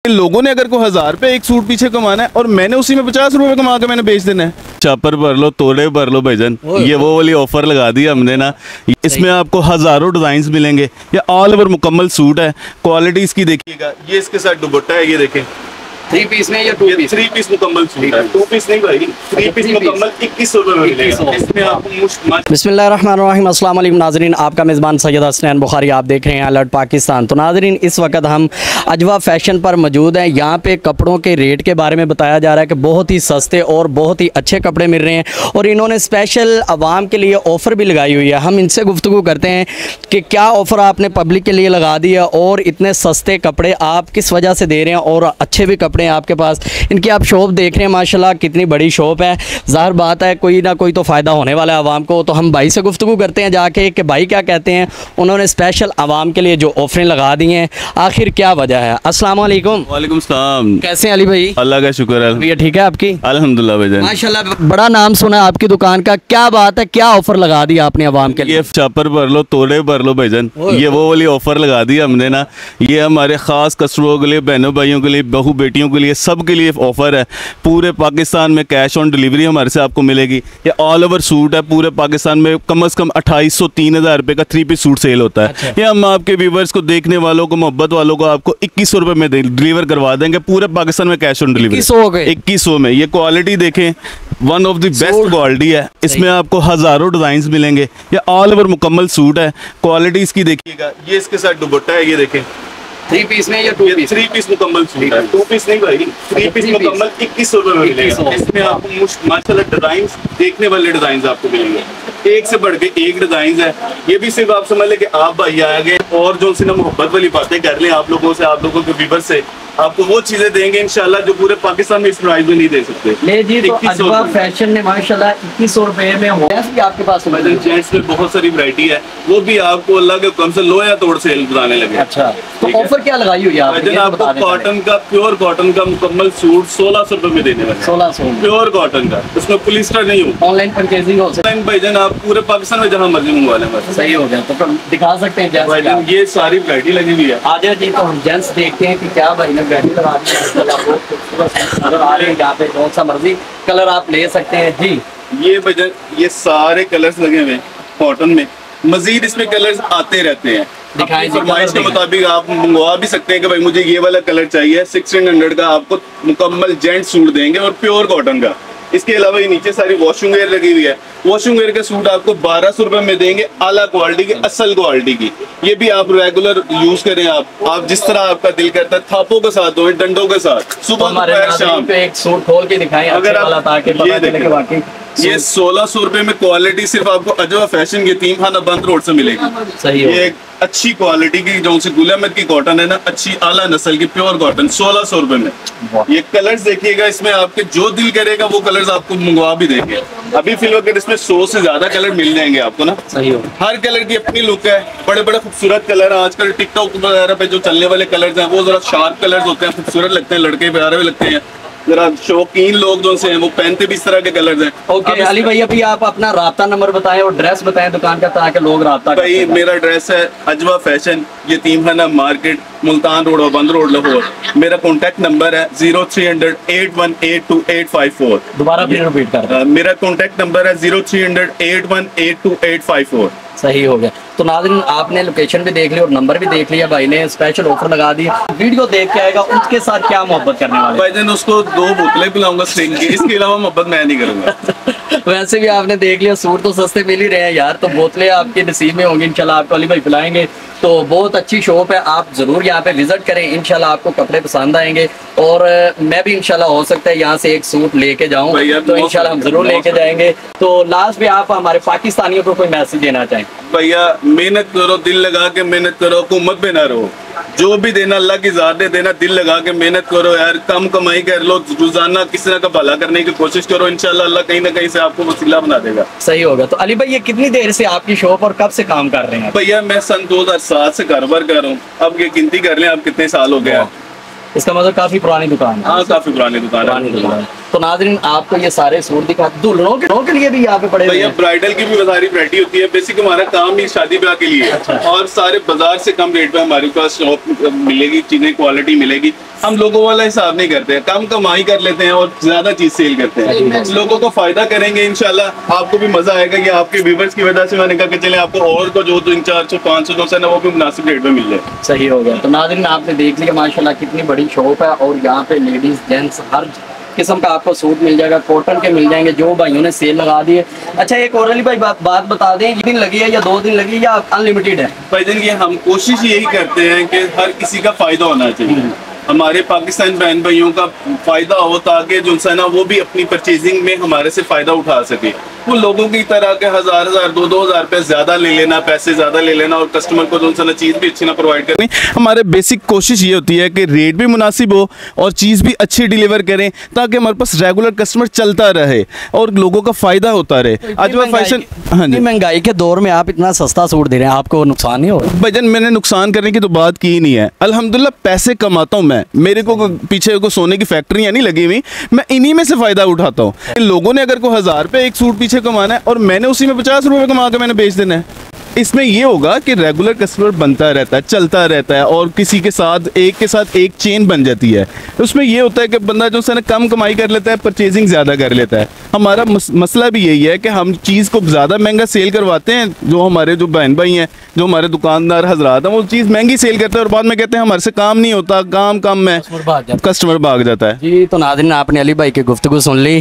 लोगों ने अगर को 1000 रुपये एक सूट पीछे कमाना है और मैंने उसी में 50 रुपये कमा के मैंने बेच देना है। चापर भर लो, तोड़े भर लो भाईजान, ये वो वाली ऑफर लगा दी हमने ना। इसमें आपको हजारों डिजाइन मिलेंगे, ये ऑल ओवर मुकम्मल सूट है। क्वालिटी इसकी देखिएगा, ये इसके साथ दुपट्टा है, ये देखें 3 पीस में या 2 पीस? 3 पीस मुकम्मल सूट है, 2 पीस नहीं भाई, 3 पीस मुकम्मल 2100 रुपये में मिलेगा। इसमें आपको बिस्मिल्लाहिर्रहमानिर्रहीम, अस्सलाम वालेकुम नाज़रीन, आपका मेज़बान सैयद हसनैन बुखारी, आप देख रहे हैं अलर्ट पाकिस्तान। तो नाज़रीन, इस वक्त हम अजवा फैशन पर मौजूद हैं। यहाँ पे कपड़ों के रेट के बारे में बताया जा रहा है कि बहुत ही सस्ते और बहुत ही अच्छे कपड़े मिल रहे हैं और इन्होंने स्पेशल आवाम के लिए ऑफ़र भी लगाई हुई है। हम इनसे गुफ्तगू करते हैं कि क्या ऑफ़र आपने पब्लिक के लिए लगा दिया और इतने सस्ते कपड़े आप किस वजह से दे रहे हैं और अच्छे भी कपड़े हैं आपके पास। इनकी आप शॉप देख रहे हैं, माशाल्लाह कितनी बड़ी शॉप है। ज़ाहिर बात है कोई ना कोई तो फ़ायदा होने वाला है आवाम को। तो हम भाई से गुफ्तगू करते हैं जाके कि भाई क्या कहते हैं, उन्होंने स्पेशल आवाम के लिए जो ऑफरें लगा दी हैं, आखिर क्या वजह है। अस्सलाम वालेकुम। वालेकुम सलाम। कैसे हैं अली भाई? अल्लाह का शुक्र है। भैया ठीक है आपकी? अल्हम्दुलिल्लाह भाईजान, माशाल्लाह बड़ा नाम सुना है आपकी दुकान का। क्या बात है, क्या ऑफर लगा दिया आपने आवाम के लिए? ये चापर भर लो, तोड़े भर लो भाईजान, ये वो वाली ऑफर लगा दी हमने ना। ये हमारे खास कस्टमरों के लिए, बहनों भाइयों के लिए, बहू बेटियों के लिए, सब के लिए ऑफर है। पूरे पाकिस्तान में कैश ऑन डिलीवरी हमारे से आपको मिलेगी। ये ऑल ओवर सूट है, पूरे पाकिस्तान में कम से कम 2800-3000 रुपये का 3 पीस सूट सेल होता है। अच्छा। ये हम आपके व्यूवर्स को, देखने वालों को, मोहब्बत वालों को आपको 2100 रुपये में डिलीवर करवा देंगे पूरे पाकिस्तान में, कैश ऑन डिलीवरी 2100 में। ये क्वालिटी देखें, one of the best quality है। इसमें आपको हजारों डिजाइन मिलेंगे, ये ऑल ओवर मुकम्मल सूट है। क्वालिटी इसकी देखिएगा, ये इसके साथ दुपट्टा है, ये देखें 3 पीस में या 2 पीस? 3 पीस मुकम्मल सूट है, 2 पीस नहीं भाई, 3 पीस मुकम्मल 2100 रुपये में मिलेगा। इसमें आपको माशाल्लाह डिजाइन, देखने वाले डिजाइन आपको मिलेंगे, एक से बढ़ के एक डिजाइन है। ये भी सिर्फ आप समझ लें कि आप भाई आ गए और जो उनसे ना मोहब्बत वाली बातें कर लें आप लोगों से, आप लोगों के व्यूवर से, आपको वो चीजें देंगे इंशाल्लाह जो पूरे पाकिस्तान में इस प्राइस में नहीं दे सकते। ले जी, तो अजवा फैशन ने माशाल्लाह 2100 रुपए में हो भी आपके पास। जेंट्स में बहुत सारी वैरायटी है, वो भी आपको अल्लाह के हुक्म से लो या तोड़ सेल बताने लगे। अच्छा, तो ऑफर क्या लगाई हुई है आपने? आपको कॉटन का, प्योर कॉटन का मुकम्मल सूट 1600 रुपए में देने वाले। 1600 प्योर कॉटन का, उसमें पॉलिस्टर नहीं हो। ऑनलाइन परचेजिंग हो सकती है भाईजान, आप पूरे पाकिस्तान में जहाँ मर्जी मंगवा लें बस। सही हो गया। तो दिखा सकते हैं भाईजान, ये सारी वैरायटी लगी हुई है। आजा जी, तो हम जेंट्स देखते हैं कि क्या भाई ने वैरायटी लगा दी है। नजर आ रहे हैं यहाँ पे, कौन सा मर्जी कलर आप ले सकते हैं जी। ये भाईजान, ये सारे कलर्स लगे हुए हैं कॉटन में, मजीद इसमें कलर्स आते रहते हैं। फरमाइश के मुताबिक आप मंगवा भी सकते हैं कि भाई मुझे ये वाला कलर चाहिए। 1600 का आपको मुकम्मल जेंट सूट देंगे और प्योर कॉटन का। इसके अलावा ये नीचे सारी वॉशिंग वेयर लगी हुई है। वॉशिंग वेयर के सूट आपको 1200 रुपए में देंगे, आला क्वालिटी की, असल क्वालिटी की। ये भी आप रेगुलर यूज करें, आप जिस तरह आपका दिल करता है, थापों के साथ हो, डंडों के साथ, सुबह दोपहर शाम। पे एक सूट खोल के दिखाएं अगर आप ये 1600 रुपए में क्वालिटी सिर्फ आपको अजवा फैशन के यतीम खाना बंद रोड से मिलेगी। सही ये एक अच्छी क्वालिटी की जो से गुल अहमद की कॉटन है ना, अच्छी आला नस्ल की प्योर कॉटन, 1600 रुपए में। ये कलर्स देखिएगा, इसमें आपके जो दिल करेगा वो कलर्स आपको मंगवा भी देंगे। अभी फिलहाल इसमें 100 से ज्यादा कलर मिल जाएंगे आपको ना। सही हो। हर कलर की अपनी लुक है, बड़े बड़े खूबसूरत कलर है। आजकल टिकटॉक वगैरह पे जो चलने वाले कलर्स हैं वो जरा शार्प कलर्स होते हैं, खूबसूरत लगते हैं, लड़के प्यारे भी लगते हैं। जरा शौकीन लोग जो से हैं वो पहनते भी इस तरह के कलर्स हैं। ओके अली भाई, अभी आप अपना राब्ता नंबर बताएं और ड्रेस बताएं दुकान का, ताकि लोग राब्ता भाई करें। मेरा एड्रेस है अजवा फैशन, यतीमखाना मार्केट, मुल्तान रोड और बंद रोड, लाहौर। मेरा कॉन्टैक्ट नंबर है 0300 8182 दोबारा फिर रिपीट कर। मेरा कॉन्टैक्ट नंबर है 0300 8182 सही हो गया। तो नाज़रीन, आपने लोकेशन भी देख ली और नंबर भी देख लिया, भाई ने स्पेशल ऑफर लगा दिया। वीडियो देख के आएगा, उसके साथ क्या मोहब्बत करने वाले? भाईजान उसको 2 बोतलें पिलाऊंगा स्ट्रिंग की, इसके अलावा मोहब्बत मैं नहीं करूंगा। वैसे भी आपने देख लिया, सूट तो सस्ते मिल ही रहे हैं यार, तो बोतलें आपके नसीब में होंगी इंशाल्लाह, आपको अली भाई पिलाएंगे। तो बहुत अच्छी शॉप है, आप जरूर यहाँ पे विजिट करें, इंशाल्लाह आपको कपड़े पसंद आएंगे। और मैं भी इंशाल्लाह हो सकता है यहाँ से एक सूट लेके जाऊँ, तो इंशाल्लाह हम जरूर लेके जाएंगे। तो लास्ट में आप हमारे पाकिस्तानियों को कोई मैसेज देना चाहें? भैया मेहनत करो, दिल लगा के मेहनत करो, हुकूमत पे ना रहो। जो भी देना अल्लाह की ज़ात दे देना, दिल लगा के मेहनत करो यार, कम कमाई कर लो, रोजाना किसी का भला करने की कोशिश करो, इंशाल्लाह अल्लाह कहीं ना कहीं से आपको वसीला बना देगा। सही होगा। तो अली भाई, ये कितनी देर से आपकी शॉप और कब से काम कर रहे हैं? भैया मैं सन 2007 से कारोबार कर रहा हूँ। अब ये गिनती कर लें आप कितने साल हो गया। इसका मतलब काफी पुरानी दुकान है। हाँ, काफी पुरानी दुकान है। तो नाज़रीन, आपको ये सारे सूट दिखा, दुल्हनों के लिए भी यहाँ पे पड़े भैया ब्राइडल की भी सारी वैरायटी होती है। बेसिक हमारा काम ही शादी ब्याह के लिए है। अच्छा। और सारे बाजार से कम रेट पे हमारे पास शॉप मिलेगी, चीजें क्वालिटी मिलेगी। हम लोगों वाला हिसाब नहीं करते हैं, कम कमाई कर लेते हैं और ज्यादा चीज सेल करते हैं। लोगों को फायदा करेंगे इंशाल्लाह, आपको भी मजा आएगा कि आपके व्यूवर्स की वजह से मैंने कहा कि चले आपको और को जो 300, 400, 500 जो है ना वो भी मुनासिब रेट में मिल जाए। सही हो गया। तो नाज़रीन आपने देख लिया माशाल्लाह कितनी बड़ी शॉप है और यहाँ पे लेडीज जेंट्स हर किस्म का आपको सूट मिल जाएगा, कॉटन के मिल जाएंगे जो भाइयों ने सेल लगा दी है। अच्छा एक और अली भाई बात बता दें, एक दिन लगी है या 2 दिन लगी है या अनलिमिटेड है? भाईजान ये हम कोशिश यही करते हैं कि हर किसी का फायदा होना चाहिए, हमारे पाकिस्तान बहन भाइयों का फायदा हो ताकि जो है ना वो भी अपनी परचेजिंग में हमारे से फायदा उठा सके। वो लोगों की तरह के 1000, 2,000 रुपए ज्यादा ले लेना, पैसे ज्यादा ले लेना और कस्टमर को जो है ना चीज भी अच्छी ना प्रोवाइड करनी। हमारे बेसिक कोशिश ये होती है कि रेट भी मुनासिब हो और चीज भी अच्छी डिलीवर करें ताकि हमारे पास रेगुलर कस्टमर चलता रहे और लोगों का फायदा होता रहे। अजवा फैशन, हाँ जी, महंगाई के दौर में आप इतना सस्ता सूट दे रहे हैं, आपको नुकसान नहीं हो रहा? भाईजान मैंने नुकसान करने की तो बात की ही नहीं है, अल्हम्दुलिल्लाह पैसे कमाता हूँ मैं, मेरे को पीछे को सोने की फैक्ट्रियाँ नहीं लगी हुई, मैं इन्हीं में से फायदा उठाता हूँ। लोगों ने अगर को 1000 रुपये एक सूट पीछे कमाना है और मैंने उसी में 50 रुपये कमा के मैंने बेच देना है। इसमें ये होगा कि रेगुलर कस्टमर बनता रहता है, चलता रहता है और किसी के साथ एक चेन बन जाती है। उसमें ये होता है कि बंदा जो है ना कम कमाई कर लेता है, परचेजिंग ज़्यादा कर लेता है। हमारा मसला भी यही है कि हम चीज़ को ज़्यादा महंगा सेल करवाते हैं, जो हमारे जो बहन भाई हैं, जो हमारे दुकानदार हजरात हैं, वो चीज़ महंगी सेल करते हैं और बाद में कहते हैं हमारे से काम नहीं होता, काम कम है, कस्टमर भाग जाता है। जी तो नाज़रीन आपने अली भाई की गुफ्तगू सुन ली।